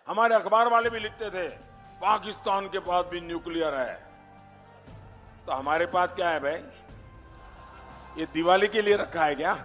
हमारे अखबार वाले भी लिखते थे पाकिस्तान के पास भी न्यूक्लियर है। तो हमारे पास क्या है भाई? ये दिवाली के लिए रखा है क्या?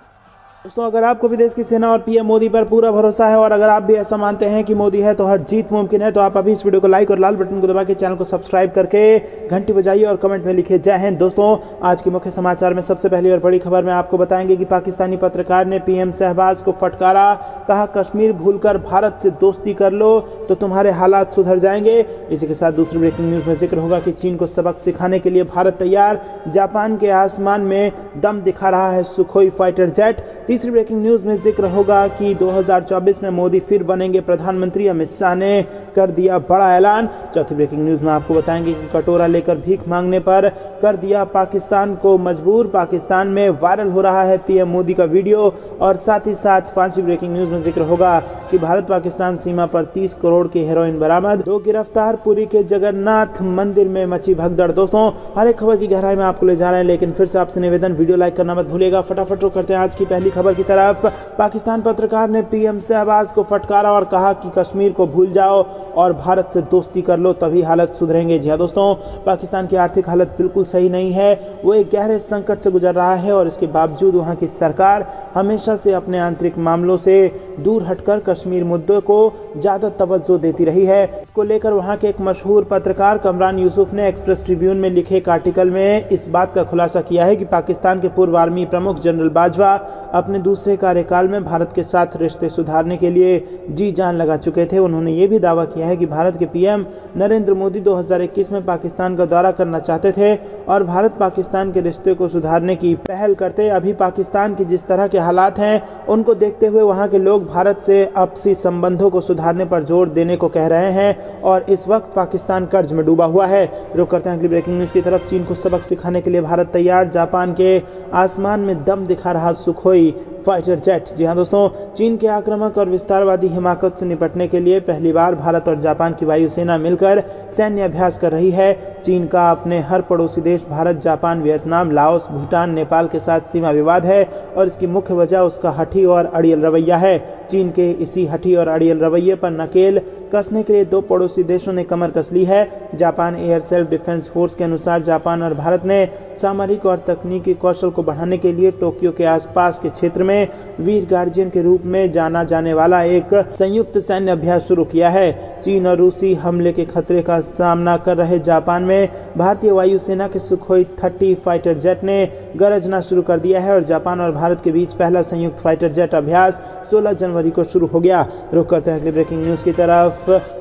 दोस्तों, अगर आपको भी देश की सेना और पीएम मोदी पर पूरा भरोसा है और अगर आप भी ऐसा मानते हैं कि मोदी है तो हर जीत मुमकिन है, तो आप अभी इस वीडियो को लाइक और लाल बटन को दबा के चैनल को सब्सक्राइब करके घंटी बजाइए और कमेंट में लिखिए जय हिंद। दोस्तों, आज के मुख्य समाचार में सबसे पहली और बड़ी खबर में आपको बताएंगे कि पाकिस्तानी पत्रकार ने पीएम शहबाज को फटकारा, कहा कश्मीर भूलकर भारत से दोस्ती कर लो तो तुम्हारे हालात सुधर जाएंगे। इसी के साथ दूसरी ब्रेकिंग न्यूज में जिक्र होगा कि चीन को सबक सिखाने के लिए भारत तैयार, जापान के आसमान में दम दिखा रहा है सुखोई फाइटर जेट। तीसरी ब्रेकिंग न्यूज में जिक्र होगा कि 2024 में मोदी फिर बनेंगे प्रधानमंत्री, अमित शाह ने कर दिया बड़ा ऐलान। चौथी ब्रेकिंग न्यूज में आपको बताएंगे कि कटोरा लेकर भीख मांगने पर कर दिया पाकिस्तान को मजबूर, पाकिस्तान में वायरल हो रहा है पीएम मोदी का वीडियो। और साथ ही साथ पांचवी ब्रेकिंग न्यूज में जिक्र होगा कि भारत पाकिस्तान सीमा पर 30 करोड़ की हेरोइन बरामद, 2 गिरफ्तार, पुरी के जगन्नाथ मंदिर में मची भगदड़। दोस्तों, हर एक खबर की गहराई में आपको ले जा रहे हैं, लेकिन फिर से आपसे निवेदन, वीडियो लाइक करना मत भूलिएगा। फटाफट रुक करते हैं आज की पहली खबर की तरफ। पाकिस्तान पत्रकार ने पीएम शहबाज को फटकारा और कहा कि कश्मीर को भूल जाओ और भारत से दोस्ती कर लो तभी हालत सुधरेंगे। जी हां दोस्तों, पाकिस्तान की आर्थिक हालत बिल्कुल सही नहीं है, वो एक गहरे संकट से गुजर रहा है और इसके बावजूद वहां की सरकार हमेशा से अपने आंतरिक मामलों से दूर हटकर कश्मीर मुद्दे को ज्यादा तवज्जो देती रही है। इसको लेकर वहां के एक मशहूर पत्रकार कमरान यूसुफ ने एक्सप्रेस ट्रिब्यून में लिखे एक आर्टिकल में इस बात का खुलासा किया है कि पाकिस्तान के पूर्व आर्मी प्रमुख जनरल बाजवा अपने दूसरे कार्यकाल में भारत के साथ रिश्ते सुधारने के लिए जी जान लगा चुके थे। उन्होंने ये भी दावा किया है कि भारत के पीएम नरेंद्र मोदी 2021 में पाकिस्तान का दौरा करना चाहते थे और भारत पाकिस्तान के रिश्ते को सुधारने की पहल करते। अभी पाकिस्तान की जिस तरह के हालात हैं उनको देखते हुए वहां के लोग भारत से आपसी संबंधों को सुधारने पर जोर देने को कह रहे हैं और इस वक्त पाकिस्तान कर्ज में डूबा हुआ है। रुक करते हैं अगली ब्रेकिंग न्यूज की तरफ। चीन को सबक सिखाने के लिए भारत तैयार, जापान के आसमान में दम दिखा रहा सुखोई फाइटर जेट। जी हां दोस्तों, चीन के आक्रामक और विस्तारवादी हिमाकत से निपटने के लिए पहली बार भारत और जापान की वायुसेना मिलकर सैन्य अभ्यास कर रही है। चीन का अपने हर पड़ोसी देश Bharat, Japan, Vietnam, Laos, Bhutan, Nepal के साथ सीमा विवाद है और इसकी मुख्य वजह उसका हठी और अड़ियल रवैया है। चीन के इसी हठी और अड़ियल रवैये पर नकेल कसने के लिए 2 पड़ोसी देशों ने कमर कस ली है। Japan air self defence force के अनुसार जापान और भारत ने सामरिक और तकनीकी कौशल को बढ़ाने के लिए टोक्यो के आसपास के क्षेत्र में वीर गार्जियन के रूप में जाना जाने वाला एक संयुक्त सैन्य अभ्यास शुरू किया है। चीन और रूसी हमले के खतरे का सामना कर रहे जापान में भारतीय वायुसेना के सुखोई 30 फाइटर जेट ने गरजना शुरू कर दिया है और जापान और भारत के बीच पहला संयुक्त फाइटर जेट अभ्यास 16 जनवरी को शुरू हो गया। रुक करते हैं अगली ब्रेकिंग न्यूज की तरफ।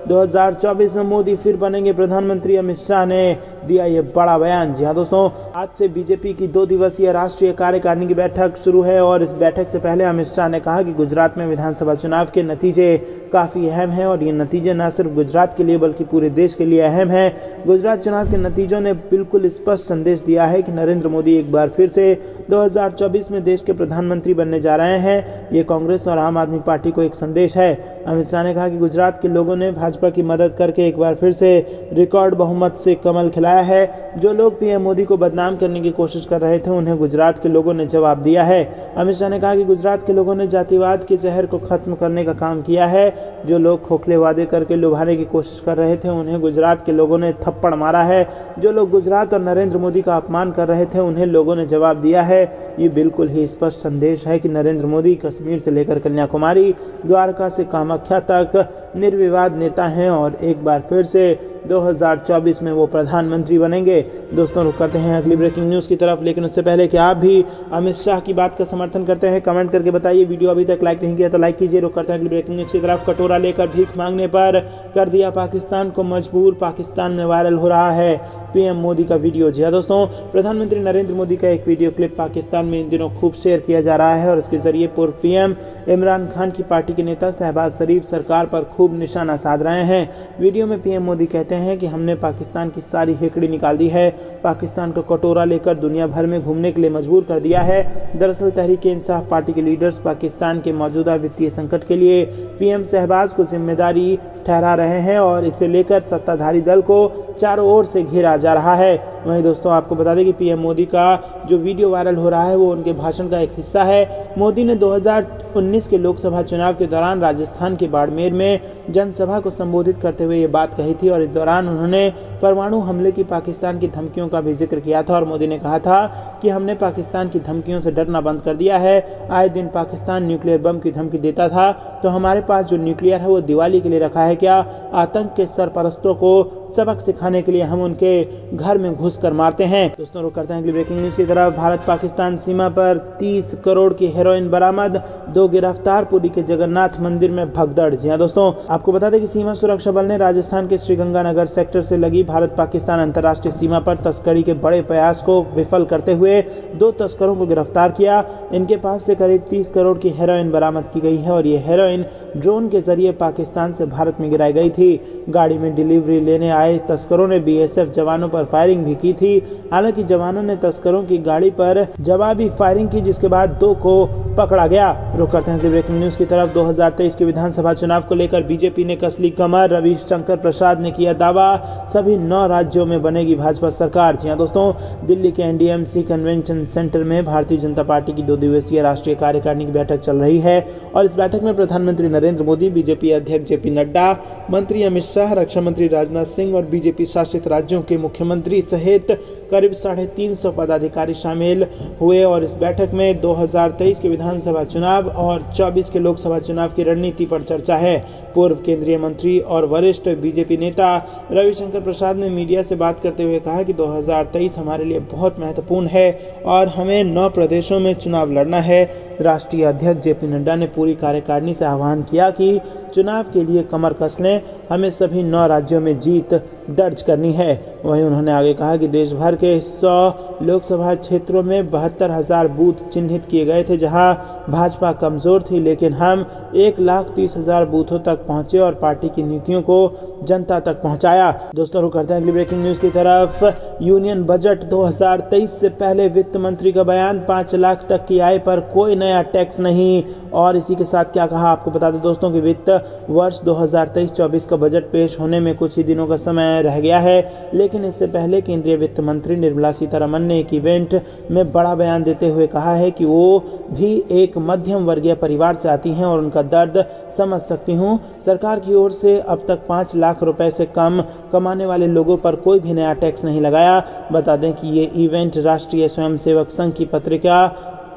2024 में मोदी फिर बनेंगे प्रधानमंत्री, अमित शाह ने दिया ये बड़ा बयान। जी हां दोस्तों, आज से बीजेपी की 2 दिवसीय राष्ट्रीय कार्यकारिणी की बैठक शुरू है और इस बैठक से पहले अमित शाह ने कहा कि गुजरात में विधानसभा चुनाव के नतीजे काफी अहम हैं और ये नतीजे न सिर्फ गुजरात के लिए बल्कि पूरे देश के लिए अहम है। गुजरात चुनाव के नतीजों ने बिल्कुल स्पष्ट संदेश दिया है कि नरेंद्र मोदी एक बार फिर से 2024 में देश के प्रधानमंत्री बनने जा रहे हैं। ये कांग्रेस और आम आदमी पार्टी को एक संदेश है। अमित शाह ने कहा कि गुजरात के लोगों ने भाजपा की मदद करके एक बार फिर से रिकॉर्ड बहुमत से कमल खिलाया है। जो लोग पीएम मोदी को बदनाम करने की कोशिश कर रहे थे उन्हें गुजरात के लोगों ने जवाब दिया है। अमित शाह ने कहा कि गुजरात के लोगों ने जातिवाद के जहर को खत्म करने का काम किया है। जो लोग खोखले वादे करके लुभाने की कोशिश कर रहे थे उन्हें गुजरात के लोगों ने थप्पड़ मारा है। जो लोग गुजरात और नरेंद्र मोदी का अपमान कर रहे थे उन्हें लोगों ने जवाब दिया है। ये बिल्कुल ही स्पष्ट संदेश है कि नरेंद्र मोदी कश्मीर से लेकर कन्याकुमारी, द्वारका से कामाख्या तक निर्विवाद नेता हैं और एक बार फिर से 2024 में वो प्रधानमंत्री बनेंगे। दोस्तों, रुक करते हैं अगली ब्रेकिंग न्यूज़ की तरफ, लेकिन उससे पहले कि आप भी अमित शाह की बात का समर्थन करते हैं कमेंट करके बताइए। वीडियो अभी तक लाइक नहीं किया तो लाइक कीजिए। रुक करते हैं अगली ब्रेकिंग न्यूज़ की तरफ। कटोरा लेकर भीख मांगने पर कर दिया पाकिस्तान को मजबूर, पाकिस्तान में वायरल हो रहा है पीएम मोदी का वीडियो। जी हाँ दोस्तों, प्रधानमंत्री नरेंद्र मोदी का एक वीडियो क्लिप पाकिस्तान में इन दिनों खूब शेयर किया जा रहा है और इसके जरिए पूर्व पीएम इमरान खान की पार्टी के नेता शहबाज शरीफ सरकार पर खूब निशाना साध रहे हैं। वीडियो में पीएम मोदी कहते हैं कि हमने पाकिस्तान की सारी हेकड़ी निकाल दी है, पाकिस्तान को कटोरा लेकर दुनिया भर में घूमने के लिए मजबूर कर दिया है। दरअसल तहरीक-ए-इंसाफ पार्टी के लीडर्स पाकिस्तान के मौजूदा वित्तीय संकट के लिए पीएम शहबाज को जिम्मेदारी ठहरा रहे हैं और इसे लेकर सत्ताधारी दल को चारों ओर से घेरा जा रहा है। वहीं दोस्तों आपको बता दें कि पीएम मोदी का जो वीडियो वायरल हो रहा है वो उनके भाषण का एक हिस्सा है। मोदी ने 2019 के लोकसभा चुनाव के दौरान राजस्थान के बाड़मेर में जनसभा को संबोधित करते हुए ये बात कही थी और इस दौरान उन्होंने परमाणु हमले की पाकिस्तान की धमकियों का भी जिक्र किया था और मोदी ने कहा था कि हमने पाकिस्तान की धमकियों से डरना बंद कर दिया है। आए दिन पाकिस्तान न्यूक्लियर बम की धमकी देता था, तो हमारे पास जो न्यूक्लियर है वो दिवाली के लिए रखा है क्या? आतंक के सरपरस्तों को सबक सिखाने के लिए हम उनके घर में घुसकर मारते हैं। दोस्तों रुक करते हैं अगली ब्रेकिंग न्यूज की तरफ। भारत पाकिस्तान सीमा पर 30 करोड़ की हेरोइन बरामद, 2 गिरफ्तार, पुरी के जगन्नाथ मंदिर में भगदड़। जी हाँ दोस्तों, आपको बता दें कि सीमा सुरक्षा बल ने राजस्थान के श्रीगंगानगर सेक्टर से लगी भारत पाकिस्तान अंतर्राष्ट्रीय सीमा पर तस्करी के बड़े प्रयास को विफल करते हुए 2 तस्करों को गिरफ्तार किया। इनके पास से करीब 30 करोड़ की हेरोइन बरामद की गई है और ये हेरोइन ड्रोन के जरिए पाकिस्तान से भारत में गिराई गई थी। गाड़ी में डिलीवरी लेने आए तस्करों ने बीएसएफ जवानों पर फायरिंग भी की थी। हालांकि जवानों ने तस्करों की गाड़ी पर जवाबी फायरिंग की, जिसके बाद 2 को पकड़ा गया। रुक करते हैं ब्रेकिंग न्यूज की तरफ। 2023 के विधानसभा चुनाव को लेकर बीजेपी ने कस ली कमर। रविशंकर प्रसाद ने किया दावा, सभी 9 राज्यों में बनेगी भाजपा सरकार। जी हाँ दोस्तों, दिल्ली के एनडीएमसी कन्वेंशन सेंटर में भारतीय जनता पार्टी की 2 दिवसीय राष्ट्रीय कार्यकारिणी की बैठक चल रही है और इस बैठक में प्रधानमंत्री नरेंद्र मोदी, बीजेपी अध्यक्ष जेपी नड्डा, मंत्री अमित शाह, रक्षा मंत्री राजनाथ सिंह और बीजेपी शासित राज्यों के मुख्यमंत्री सहित करीब 350 पदाधिकारी शामिल हुए और इस बैठक में 2023 के विधानसभा चुनाव और 24 के लोकसभा चुनाव की रणनीति पर चर्चा है। पूर्व केंद्रीय मंत्री और वरिष्ठ बीजेपी नेता रविशंकर प्रसाद ने मीडिया से बात करते हुए कहा कि 2023 हमारे लिए बहुत महत्वपूर्ण है और हमें 9 प्रदेशों में चुनाव लड़ना है। राष्ट्रीय अध्यक्ष जेपी नड्डा ने पूरी कार्यकारिणी से आह्वान किया कि चुनाव के लिए कमर कस लें, हमें सभी 9 राज्यों में जीत दर्ज करनी है। वहीं उन्होंने आगे कहा कि देश भर के 100 लोकसभा क्षेत्रों में 72,000 बूथ चिन्हित किए गए थे जहां भाजपा कमजोर थी, लेकिन हम 1,30,000 बूथों तक पहुंचे और पार्टी की नीतियों को जनता तक पहुंचाया। दोस्तों रुक करते हैं अगली ब्रेकिंग न्यूज की तरफ। यूनियन बजट 2023 से पहले वित्त मंत्री का बयान, 5 लाख तक की आय पर कोई नया टैक्स नहीं। और इसी के साथ क्या कहा आपको बता दें दोस्तों कि वित्त वर्ष 2023-24 का बजट पेश होने में कुछ ही दिनों का समय रह गया है, लेकिन इससे पहले केंद्रीय वित्त मंत्री निर्मला सीतारमण ने एक इवेंट में बड़ा बयान देते हुए कहा है कि वो भी एक मध्यम वर्गीय परिवार से आती हैं और उनका दर्द समझ सकती हूँ। सरकार की ओर से अब तक 5 लाख रुपए से कम कमाने वाले लोगों पर कोई भी नया टैक्स नहीं लगाया। बता दें कि ये इवेंट राष्ट्रीय स्वयंसेवक संघ की पत्रिका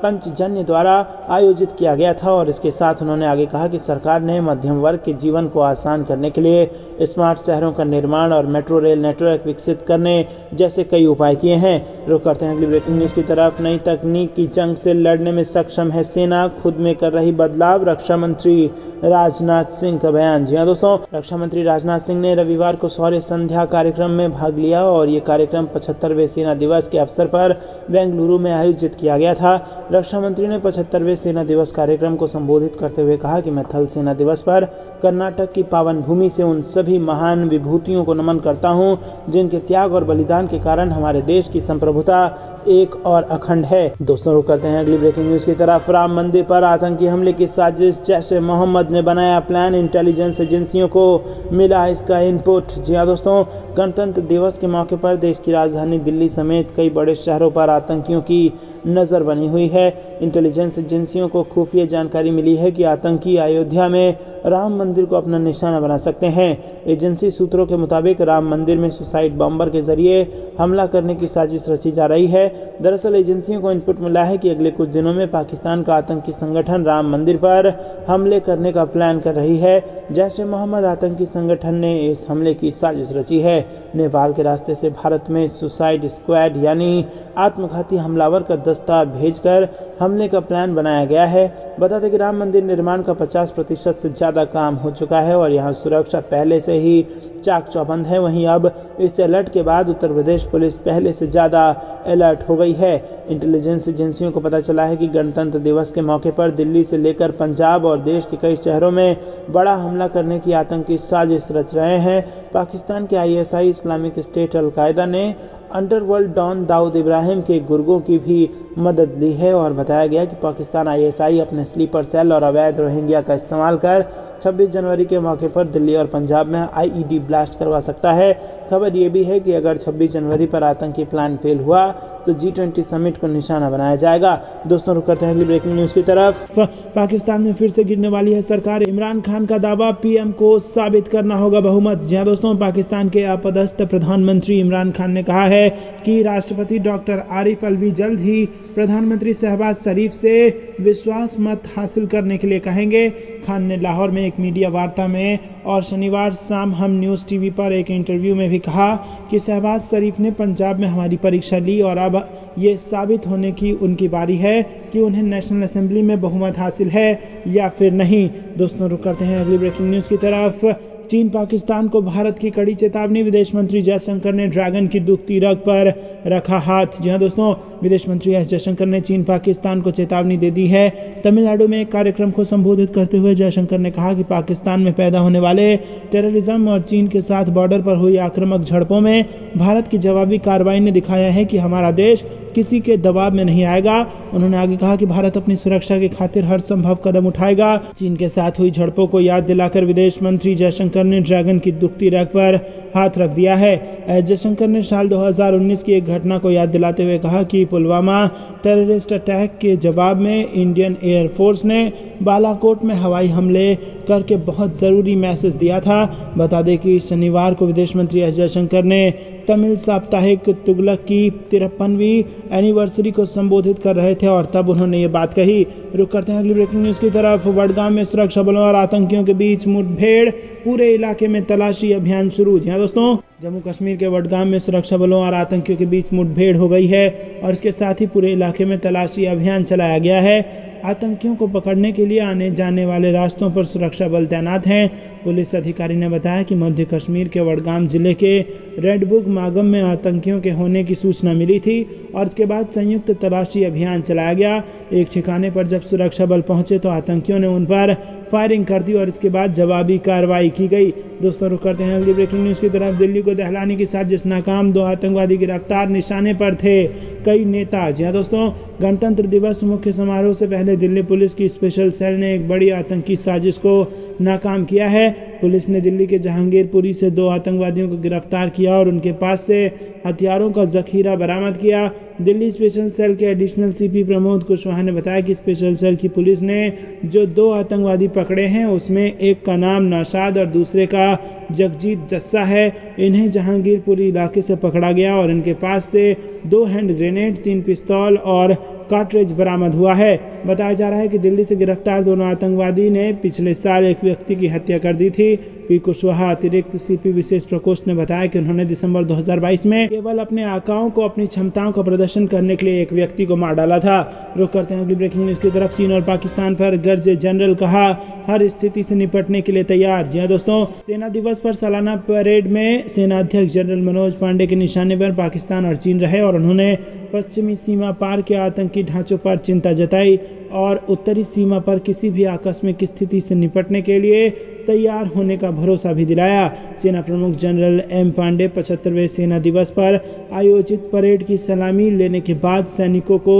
पंचजन्य द्वारा आयोजित किया गया था और इसके साथ उन्होंने आगे कहा कि सरकार ने मध्यम वर्ग के जीवन को आसान करने के लिए स्मार्ट शहरों का निर्माण और मेट्रो रेल नेटवर्क विकसित करने जैसे कई उपाय किए हैं। रुक करते हैं अगली ब्रेकिंग न्यूज की तरफ। नई तकनीक की जंग से लड़ने में सक्षम है सेना, खुद में कर रही बदलाव, रक्षा मंत्री राजनाथ सिंह का बयान। जी हाँ दोस्तों, रक्षा मंत्री राजनाथ सिंह ने रविवार को शौर्य संध्या कार्यक्रम में भाग लिया और ये कार्यक्रम 75वें सेना दिवस के अवसर पर बेंगलुरु में आयोजित किया गया था। रक्षा मंत्री ने 75वें सेना दिवस कार्यक्रम को संबोधित करते हुए कहा कि मैं थल सेना दिवस पर कर्नाटक की पावन भूमि से उन सभी महान विभूतियों को नमन करता हूं जिनके त्याग और बलिदान के कारण हमारे देश की संप्रभुता एक और अखंड है। दोस्तों रुक करते हैं अगली ब्रेकिंग न्यूज की तरफ। राम मंदिर पर आतंकी हमले की साजिश, जैश ए मोहम्मद ने बनाया प्लान, इंटेलिजेंस एजेंसियों को मिला इसका इनपुट। जी हाँ दोस्तों, गणतंत्र दिवस के मौके पर देश की राजधानी दिल्ली समेत कई बड़े शहरों पर आतंकियों की नजर बनी हुई है। इंटेलिजेंस एजेंसियों को खुफिया जानकारी मिली है कि आतंकी अयोध्या में राम मंदिर को अपना निशाना बना सकते हैं। एजेंसी सूत्रों के मुताबिक राम मंदिर में सुसाइड बॉम्बर के जरिए हमला करने की साजिश रची जा रही है। दरअसल एजेंसियों को इनपुट मिला है कि अगले कुछ दिनों में पाकिस्तान का आतंकी संगठन राम मंदिर पर हमले करने का प्लान कर रही है। जैश ए मोहम्मद आतंकी संगठन ने इस हमले की साजिश रची है। नेपाल के रास्ते से भारत में सुसाइड स्क्वाड यानी आत्मघाती हमलावर का दस्ता भेजकर हमले का प्लान बनाया गया है। बता दें कि राम मंदिर निर्माण का 50% से ज़्यादा काम हो चुका है और यहाँ सुरक्षा पहले से ही चाक चौबंद है। वहीं अब इस अलर्ट के बाद उत्तर प्रदेश पुलिस पहले से ज़्यादा अलर्ट हो गई है। इंटेलिजेंस एजेंसियों को पता चला है कि गणतंत्र दिवस के मौके पर दिल्ली से लेकर पंजाब और देश के कई शहरों में बड़ा हमला करने की आतंकी साजिश रच रहे हैं। पाकिस्तान के ISI इस्लामिक स्टेट अलकायदा ने अंडरवर्ल्ड डॉन दाऊद इब्राहिम के गुर्गों की भी मदद ली है और बताया गया कि पाकिस्तान ISI अपने स्लीपर सेल और अवैध रोहिंग्या का इस्तेमाल कर 26 जनवरी के मौके पर दिल्ली और पंजाब में आईईडी ब्लास्ट करवा सकता है। खबर ये भी है कि अगर 26 जनवरी पर आतंकी प्लान फेल हुआ तो G20 समिट को निशाना बनाया जाएगा। दोस्तों रुक करते हैं अगली ब्रेकिंग न्यूज़ की तरफ। पाकिस्तान में फिर से गिरने वाली है सरकार, इमरान खान का दावा, पीएम को साबित करना होगा बहुमत। जी हां दोस्तों, पाकिस्तान के अपदस्थ प्रधानमंत्री इमरान खान ने कहा है कि राष्ट्रपति डॉक्टर आरिफ अलवी जल्द ही प्रधानमंत्री शहबाज शरीफ से विश्वास मत हासिल करने के लिए कहेंगे। खान ने लाहौर में एक मीडिया वार्ता में और शनिवार शाम हम न्यूज़ टीवी पर एक इंटरव्यू में भी कहा कि शहबाज शरीफ ने पंजाब में हमारी परीक्षा ली और अब ये साबित होने की उनकी बारी है कि उन्हें नेशनल असेंबली में बहुमत हासिल है या फिर नहीं। दोस्तों रुक करते हैं अगली ब्रेकिंग न्यूज़ की तरफ। चीन पाकिस्तान को भारत की कड़ी चेतावनी, विदेश मंत्री जयशंकर ने ड्रैगन की दुखती रग पर रखा हाथ। जी हां दोस्तों, विदेश मंत्री एस जयशंकर ने चीन पाकिस्तान को चेतावनी दे दी है। तमिलनाडु में एक कार्यक्रम को संबोधित करते हुए जयशंकर ने कहा कि पाकिस्तान में पैदा होने वाले टेररिज्म और चीन के साथ बॉर्डर पर हुई आक्रामक झड़पों में भारत की जवाबी कार्रवाई ने दिखाया है कि हमारा देश किसी के दबाव में नहीं आएगा। उन्होंने आगे कहा कि भारत अपनी सुरक्षा की खातिर हर संभव कदम उठाएगा। चीन के साथ हुई झड़पों को याद दिलाकर विदेश मंत्री जयशंकर ने ड्रैगन की दुखती रग पर हाथ रख दिया है। एस जयशंकर ने साल 2019 की एक घटना को याद दिलाते हुए कहा कि पुलवामा टेररिस्ट अटैक के जवाब में इंडियन एयरफोर्स ने बालाकोट में हवाई हमले करके बहुत ज़रूरी मैसेज दिया था। बता दें कि शनिवार को विदेश मंत्री एस जयशंकर ने तमिल साप्ताहिक तुगलक की 53वीं एनिवर्सरी को संबोधित कर रहे थे और तब उन्होंने ये बात कही। रुक करते हैं अगली ब्रेकिंग न्यूज़ की तरफ। वडगाम में सुरक्षा बलों और आतंकियों के बीच मुठभेड़, पूरे इलाके में तलाशी अभियान शुरू। जी हां दोस्तों, जम्मू कश्मीर के वडगाम में सुरक्षा बलों और आतंकियों के बीच मुठभेड़ हो गई है और इसके साथ ही पूरे इलाके में तलाशी अभियान चलाया गया है। आतंकियों को पकड़ने के लिए आने जाने वाले रास्तों पर सुरक्षा बल तैनात हैं। पुलिस अधिकारी ने बताया कि मध्य कश्मीर के वडगाम जिले के रेडबुग मागम में आतंकियों के होने की सूचना मिली थी और इसके बाद संयुक्त तलाशी अभियान चलाया गया। एक ठिकाने पर जब सुरक्षा बल पहुंचे तो आतंकियों ने उन पर फायरिंग कर दी और इसके बाद जवाबी कार्रवाई की गई। दोस्तों रुक करते हैं अगली ब्रेकिंग न्यूज़ की तरफ। दिल्ली को दहलाने की साजिश नाकाम, 2 आतंकवादी गिरफ्तार, निशाने पर थे कई नेता। जी हां दोस्तों, गणतंत्र दिवस मुख्य समारोह से पहले दिल्ली पुलिस की स्पेशल सेल ने एक बड़ी आतंकी साजिश को नाकाम किया है। पुलिस ने दिल्ली के जहांगीरपुरी से 2 आतंकवादियों को गिरफ्तार किया और उनके पास से हथियारों का जखीरा बरामद किया। दिल्ली स्पेशल सेल के एडिशनल सीपी प्रमोद कुशवाहा ने बताया कि स्पेशल सेल की पुलिस ने जो 2 आतंकवादी पकड़े हैं उसमें एक का नाम नौशाद और दूसरे का जगजीत जस्सा है। इन्हें जहांगीरपुरी इलाके से पकड़ा गया और इनके पास से 2 हैंड ग्रेनेड, 3 पिस्तौल और कार्ट्रिज बरामद हुआ है। बताया जा रहा है कि दिल्ली से गिरफ्तार दोनों आतंकवादी ने पिछले साल एक व्यक्ति की हत्या कर दी थी। पी कुशवाहा अतिरिक्त सीपी विशेष प्रकोष्ठ ने बताया कि उन्होंने दिसंबर 2022 में केवल अपने आकाओं को अपनी क्षमताओं का प्रदर्शन करने के लिए एक व्यक्ति को मार डाला था। रुक करते हैं अगली ब्रेकिंग न्यूज़ की तरफ। चीन और पाकिस्तान पर गरजे जनरल, कहा हर स्थिति से निपटने के लिए तैयार। जी हां दोस्तों, सेना दिवस पर सालाना परेड में सेना अध्यक्ष जनरल मनोज पांडे के निशाने पर पाकिस्तान और चीन रहे और उन्होंने पश्चिमी सीमा पार के आतंकी ढांचों पर चिंता जताई और उत्तरी सीमा पर किसी भी आकस्मिक स्थिति से निपटने के लिए तैयार होने का भरोसा भी दिलाया। सेना प्रमुख जनरल एम पांडे 75वें सेना दिवस पर आयोजित परेड की सलामी लेने के बाद सैनिकों को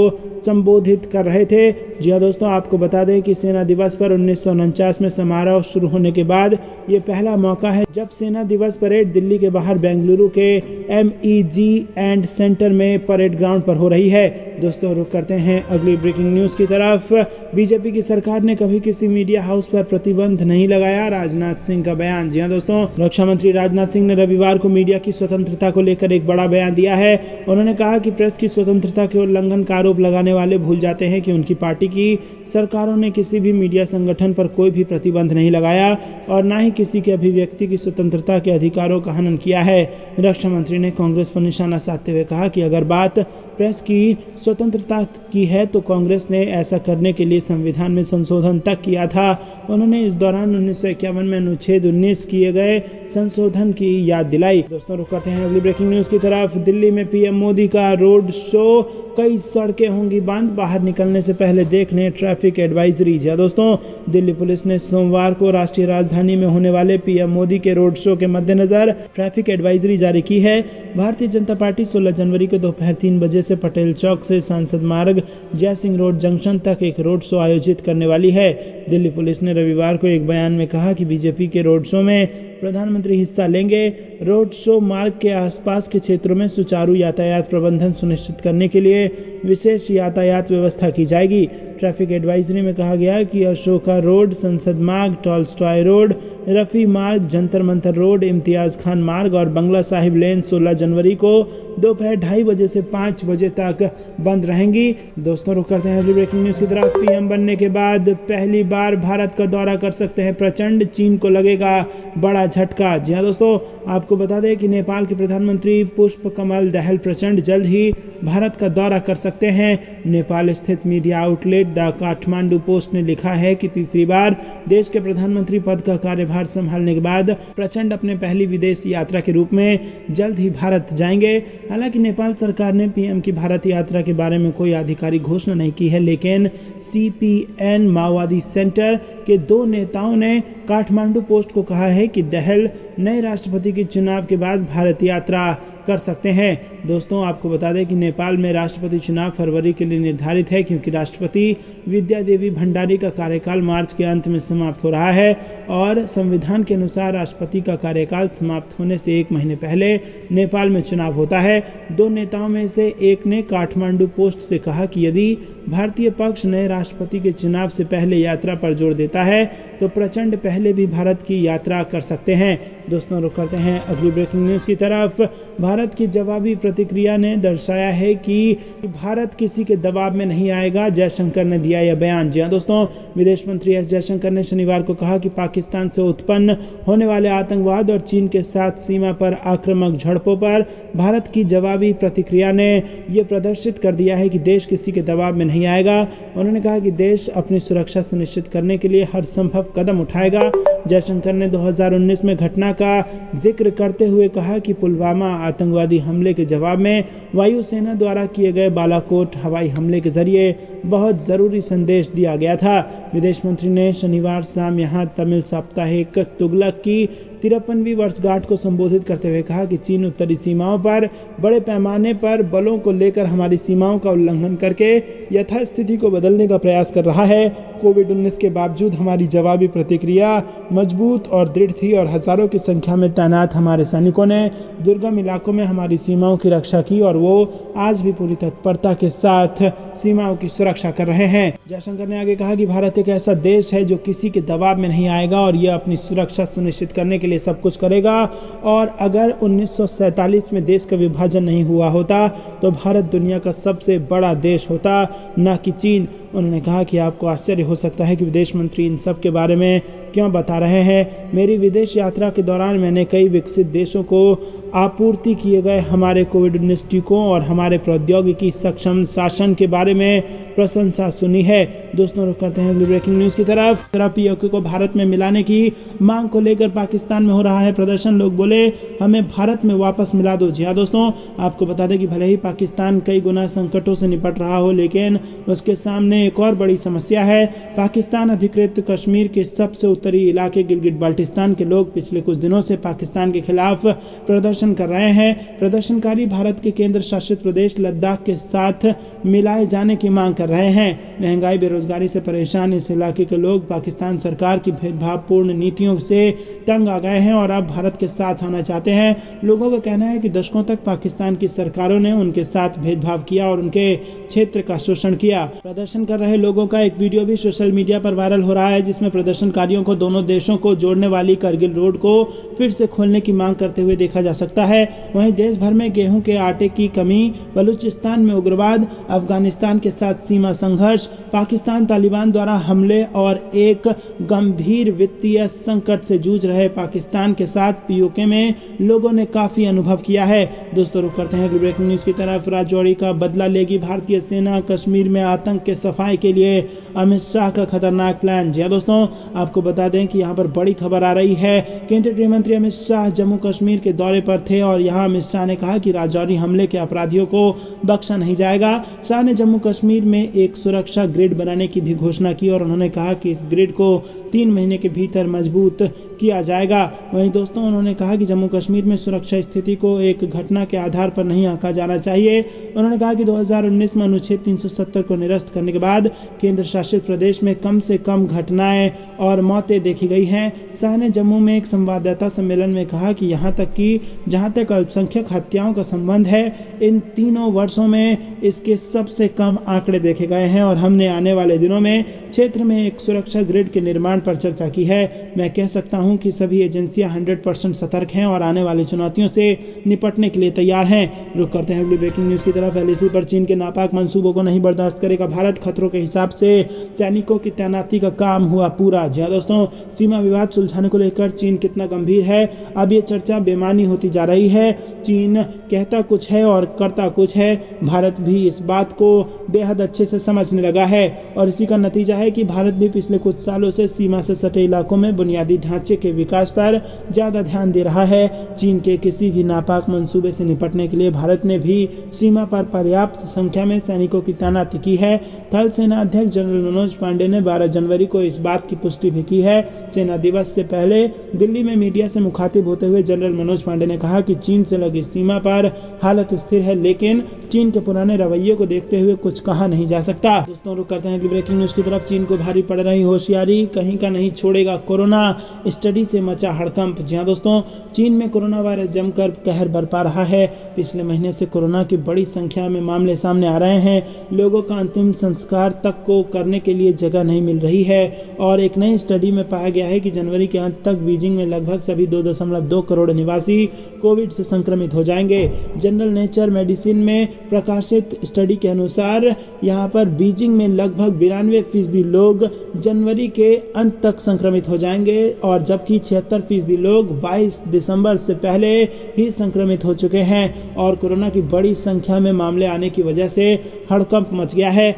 संबोधित कर रहे थे। जी हां दोस्तों, आपको बता दें कि सेना दिवस पर 1949 में समारोह शुरू होने के बाद ये पहला मौका है जब सेना दिवस परेड दिल्ली के बाहर बेंगलुरु के MEG एंड सेंटर में परेड ग्राउंड पर हो रही है। दोस्तों रुक करते हैं अगली ब्रेकिंग न्यूज़ की तरफ। बीजेपी की सरकार ने कभी किसी मीडिया हाउस पर प्रतिबंध नहीं लगाया, राजनाथ सिंह का बयान। जी हां दोस्तों, रक्षा मंत्री राजनाथ सिंह ने रविवार को मीडिया की स्वतंत्रता को लेकर एक बड़ा बयान दिया है। उन्होंने कहा कि प्रेस की स्वतंत्रता के उल्लंघन का आरोप लगाने वाले भूल जाते हैं कि उनकी पार्टी की सरकारों ने किसी भी मीडिया संगठन पर कोई भी प्रतिबंध नहीं लगाया और न ही किसी के अभिव्यक्ति की स्वतंत्रता के अधिकारों का हनन किया है। रक्षा मंत्री ने कांग्रेस पर निशाना साधते हुए कहा कि अगर बात प्रेस की स्वतंत्रता की है तो कांग्रेस ने ऐसा करने के लिए संविधान में संशोधन तक किया था। उन्होंने इस दौरान 1951 में अनुच्छेद 19 किए गए संशोधन की याद दिलाई। दोस्तों रुक करते हैं अगली ब्रेकिंग न्यूज़ की तरफ। दिल्ली में पीएम मोदी का रोड शो, कई सड़कें होंगी बंद, बाहर निकलने से पहले देख लें ट्रैफिक एडवाइजरी। जी दोस्तों, दिल्ली पुलिस ने सोमवार को राष्ट्रीय राजधानी में होने वाले पीएम मोदी के रोड शो के मद्देनजर ट्रैफिक एडवाइजरी जारी की है। भारतीय जनता पार्टी 16 जनवरी को दोपहर 3 बजे से पटेल चौक से सांसद मार्ग, जय सिंह रोड जंक्शन तक तक एक रोड शो आयोजित करने वाली है। दिल्ली पुलिस ने रविवार को एक बयान में कहा कि बीजेपी के रोड शो में प्रधानमंत्री हिस्सा लेंगे। रोड शो मार्ग के आसपास के क्षेत्रों में सुचारू यातायात प्रबंधन सुनिश्चित करने के लिए विशेष यातायात व्यवस्था की जाएगी। ट्रैफिक एडवाइजरी में कहा गया कि अशोका रोड, संसद मार्ग, टॉलस्टॉय रोड, रफ़ी मार्ग, जंतर मंतर रोड, इम्तियाज़ खान मार्ग और बंगला साहिब लेन 16 जनवरी को दोपहर 2:30 बजे से 5 बजे तक बंद रहेंगी। दोस्तों, रुक करते हैं अगली ब्रेकिंग न्यूज़ की तरफ। पीएम बनने के बाद पहली बार भारत का दौरा कर सकते हैं प्रचंड, चीन को लगेगा बड़ा झटका। जी हाँ दोस्तों, आपको बता दें कि नेपाल के प्रधानमंत्री पुष्प कमल दहल प्रचंड जल्द ही भारत का दौरा कर सकते हैं। नेपाल स्थित media outlet the Kathmandu post ने लिखा है कि तीसरी बार देश के प्रधानमंत्री पद का कार्यभार संभालने के बाद प्रचंड अपने पहली विदेश यात्रा के रूप में जल्द ही भारत जाएंगे। हालांकि नेपाल सरकार ने पीएम की भारत यात्रा के बारे में कोई आधिकारिक घोषणा नहीं की है, लेकिन सीपीएन माओवादी सेंटर के 2 नेताओं ने काठमांडू पोस्ट को कहा है कि दहल नए राष्ट्रपति के चुनाव के बाद भारत यात्रा कर सकते हैं। दोस्तों, आपको बता दें कि नेपाल में राष्ट्रपति चुनाव फरवरी के लिए निर्धारित है, क्योंकि राष्ट्रपति विद्या देवी भंडारी का कार्यकाल मार्च के अंत में समाप्त हो रहा है और संविधान के अनुसार राष्ट्रपति का कार्यकाल समाप्त होने से 1 महीने पहले नेपाल में चुनाव होता है। 2 नेताओं में से एक ने काठमांडू पोस्ट से कहा कि यदि भारतीय पक्ष नए राष्ट्रपति के चुनाव से पहले यात्रा पर जोर देता है तो प्रचंड पहले भी भारत की यात्रा कर सकते हैं। दोस्तों, रुक करते हैं अगली ब्रेकिंग न्यूज़ की तरफ। भारत की जवाबी प्रतिक्रिया ने दर्शाया है कि भारत किसी के दबाव में नहीं आएगा, जयशंकर ने दिया यह बयान। जी हाँ दोस्तों, विदेश मंत्री एस जयशंकर ने शनिवार को कहा कि पाकिस्तान से उत्पन्न होने वाले आतंकवाद और चीन के साथ सीमा पर आक्रामक झड़पों पर भारत की जवाबी प्रतिक्रिया ने यह प्रदर्शित कर दिया है कि देश किसी के दबाव में नहीं आएगा। उन्होंने कहा कि देश अपनी सुरक्षा सुनिश्चित करने के लिए हर संभव कदम उठाएगा। जयशंकर ने 2019 में घटना का जिक्र करते हुए कहा कि पुलवामा आतंकवादी हमले के जवाब में वायुसेना द्वारा किए गए बालाकोट हवाई हमले के जरिए बहुत ज़रूरी संदेश दिया गया था। विदेश मंत्री ने शनिवार शाम यहां तमिल साप्ताहिक तुगलक की 53वीं वर्षगांठ को संबोधित करते हुए कहा कि चीन उत्तरी सीमाओं पर बड़े पैमाने पर बलों को लेकर हमारी सीमाओं का उल्लंघन करके यथास्थिति को बदलने का प्रयास कर रहा है। कोविड-19 के बावजूद हमारी जवाबी प्रतिक्रिया मजबूत और दृढ़ थी और हजारों की संख्या में तैनात हमारे सैनिकों ने दुर्गम इलाकों में हमारी सीमाओं की रक्षा की और वो आज भी पूरी तत्परता के साथ सीमाओं की सुरक्षा कर रहे हैं। जयशंकर ने आगे कहा कि भारत एक ऐसा देश है जो किसी के दबाव में नहीं आएगा और यह अपनी सुरक्षा सुनिश्चित करने के लिए सब कुछ करेगा। और अगर 1947 में देश का विभाजन नहीं हुआ होता तो भारत दुनिया का सबसे बड़ा देश होता, न कि चीन। उन्होंने कहा कि आपको आश्चर्य हो सकता है कि विदेश मंत्री इन सब के बारे में क्यों बता रहे हैं। मेरी विदेश यात्रा के दौरान मैंने कई विकसित देशों को आपूर्ति किए गए हमारे कोविड-19 टीकों और हमारे प्रौद्योगिकी सक्षम शासन के बारे में प्रशंसा सुनी है। दोस्तों, रुक करते हैं अगली ब्रेकिंग न्यूज़ की तरफ। पीओके को भारत में मिलाने की मांग को लेकर पाकिस्तान में हो रहा है प्रदर्शन। लोग बोले हमें भारत में वापस मिला दो। जी हाँ दोस्तों, आपको बता दें कि भले ही पाकिस्तान कई गुना संकटों से निपट रहा हो, लेकिन उसके सामने एक और बड़ी समस्या है। पाकिस्तान अधिकृत कश्मीर के सबसे उत्तरी इलाके गिलगिट बाल्टिस्तान के लोग पिछले कुछ दिनों से पाकिस्तान के खिलाफ प्रदर्शन कर रहे हैं। प्रदर्शनकारी भारत के केंद्र शासित प्रदेश लद्दाख के साथ मिलाए जाने की मांग कर रहे हैं। महंगाई, बेरोजगारी से परेशान इस इलाके के लोग पाकिस्तान सरकार की भेदभावपूर्ण नीतियों से तंग आ गए हैं और अब भारत के साथ आना चाहते हैं। लोगों का कहना है कि दशकों तक पाकिस्तान की सरकारों ने उनके साथ भेदभाव किया और उनके क्षेत्र का शोषण किया। प्रदर्शन कर रहे लोगों का एक वीडियो भी सोशल मीडिया पर वायरल हो रहा है, जिसमें प्रदर्शनकारियों को दोनों देशों को जोड़ने वाली करगिल रोड को फिर से खोलने की मांग करते हुए देखा जा सकता है। वहीं देश भर में गेहूं के आटे की कमी, बलूचिस्तान में उग्रवाद, अफगानिस्तान के साथ सीमा संघर्ष, पाकिस्तान तालिबान द्वारा हमले और एक गंभीर वित्तीय संकट से जूझ रहे पाकिस्तान के साथ पीओके में लोगों ने काफी अनुभव किया है। दोस्तों, रुक करते हैं अगली ब्रेकिंग न्यूज की तरफ। राजौरी का बदला लेगी भारतीय सेना, कश्मीर में आतंक के सफाई के लिए अमित शाह का खतरनाक प्लान। जी हाँ दोस्तों, आपको बता दें कि यहाँ पर बड़ी खबर आ रही है। केंद्रीय गृह मंत्री अमित शाह जम्मू कश्मीर के दौरे पर पर थे और यहाँ अमित शाह ने कहा कि राजौरी हमले के अपराधियों को बख्शा नहीं जाएगा। शाह ने जम्मू कश्मीर में एक सुरक्षा ग्रिड बनाने की भी घोषणा की और उन्होंने कहा कि इस ग्रिड को 3 महीने के भीतर मजबूत किया जाएगा। वहीं दोस्तों उन्होंने कहा कि जम्मू कश्मीर में सुरक्षा स्थिति को एक घटना के आधार पर नहीं आंका जाना चाहिए। उन्होंने कहा कि 2019 में अनुच्छेद 370 को निरस्त करने के बाद केंद्र शासित प्रदेश में कम से कम घटनाएं और मौतें देखी गई हैं। शाह ने जम्मू में एक संवाददाता सम्मेलन में कहा कि जहां तक अल्पसंख्यक हत्याओं का संबंध है, इन तीनों वर्षों में इसके सबसे कम आंकड़े देखे गए हैं और हमने आने वाले दिनों में क्षेत्र में एक सुरक्षा ग्रिड के निर्माण पर चर्चा की है। मैं कह सकता हूं कि सभी एजेंसियां 100% सतर्क हैं और आने वाली चुनौतियों से निपटने के लिए तैयार हैं। रुक करते हैं अगली ब्रेकिंग न्यूज़ की तरफ। एलएसी पर चीन के नापाक मंसूबों को नहीं बर्दाश्त करेगा भारत, खतरों के हिसाब से सैनिकों की तैनाती का काम हुआ पूरा। जी दोस्तों, सीमा विवाद सुलझाने को लेकर चीन कितना गंभीर है, अब ये चर्चा बेमानी होती जा रही है। चीन कहता कुछ है और करता कुछ है। भारत भी इस बात को बेहद अच्छे से समझने लगा है और इसी का नतीजा है कि भारत भी पिछले कुछ सालों से सीमा से सटे इलाकों में बुनियादी ढांचे के विकास पर ज़्यादा ध्यान दे रहा है। चीन के किसी भी नापाक मंसूबे से निपटने के लिए भारत ने भी सीमा पर पर्याप्त संख्या में सैनिकों की तैनाती की है। थल सेना अध्यक्ष जनरल मनोज पांडे ने 12 जनवरी को इस बात की पुष्टि भी की है। सेना दिवस से पहले दिल्ली में मीडिया से मुखातिब होते हुए जनरल मनोज पांडे ने कहा कि चीन से लगी सीमा पर हालत स्थिर है, लेकिन चीन के पुराने रवैये को देखते हुए कुछ कहा नहीं जा सकता। दोस्तों रुक करते हैं अगली ब्रेकिंग न्यूज़ की तरफ। चीन को भारी पड़ रही होशियारी, कहीं का नहीं छोड़ेगा कोरोना, स्टडी से मचा हड़कंप। जी हाँ दोस्तों, चीन में कोरोना वायरस जमकर कहर बरपा रहा है। पिछले महीने से कोरोना की बड़ी संख्या में मामले सामने आ रहे हैं। लोगों का अंतिम संस्कार तक को करने के लिए जगह नहीं मिल रही है और एक नई स्टडी में पाया गया है कि जनवरी के अंत तक बीजिंग में लगभग सभी 2.2 करोड़ निवासी कोविड से संक्रमित हो जाएंगे। जनरल नेचर मेडिसिन में प्रकाशित स्टडी के अनुसार यहाँ पर बीजिंग में लगभग 92% लोग जनवरी के अंत तक संक्रमित हो जाएंगे और जबकि 76% लोग 22 दिसंबर से पहले ही संक्रमित हो चुके हैं और कोरोना की बड़ी संख्या में मामले आने की वजह से हड़कंप मच गया है।